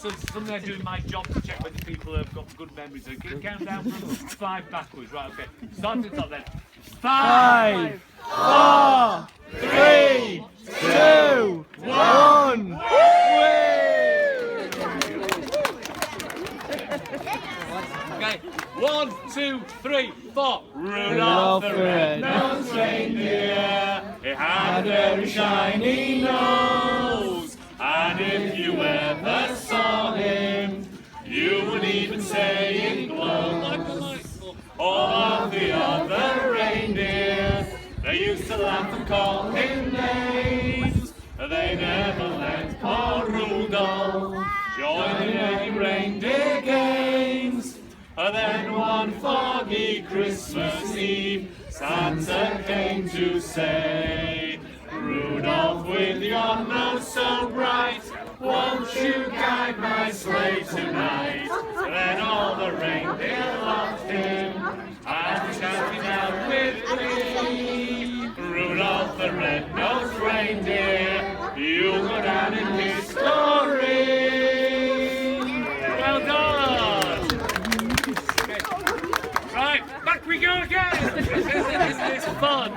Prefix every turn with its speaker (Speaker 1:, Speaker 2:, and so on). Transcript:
Speaker 1: something I do in my job to check whether people have got good memories. So count down from 5 backwards. Right, okay. Start at the top then. 5, 4, 3, 2, 1. Okay, 1, 2, 3, 4. Rudolph the red-nosed reindeer, he had a very shiny nose, and if you ever saw him, you would even say it glowed like a light bulb. All of the other reindeer, they used to laugh and call him names. They never let poor Rudolph join in any reindeer games. Then one foggy Christmas Eve, Santa came to say, Rudolph, with your nose so bright, won't you guide my sleigh tonight? Then all the reindeer loved him, and shouted out with glee, Rudolph the red-nosed reindeer, you'll go down in history. Well done! Right, back we go again! This is fun!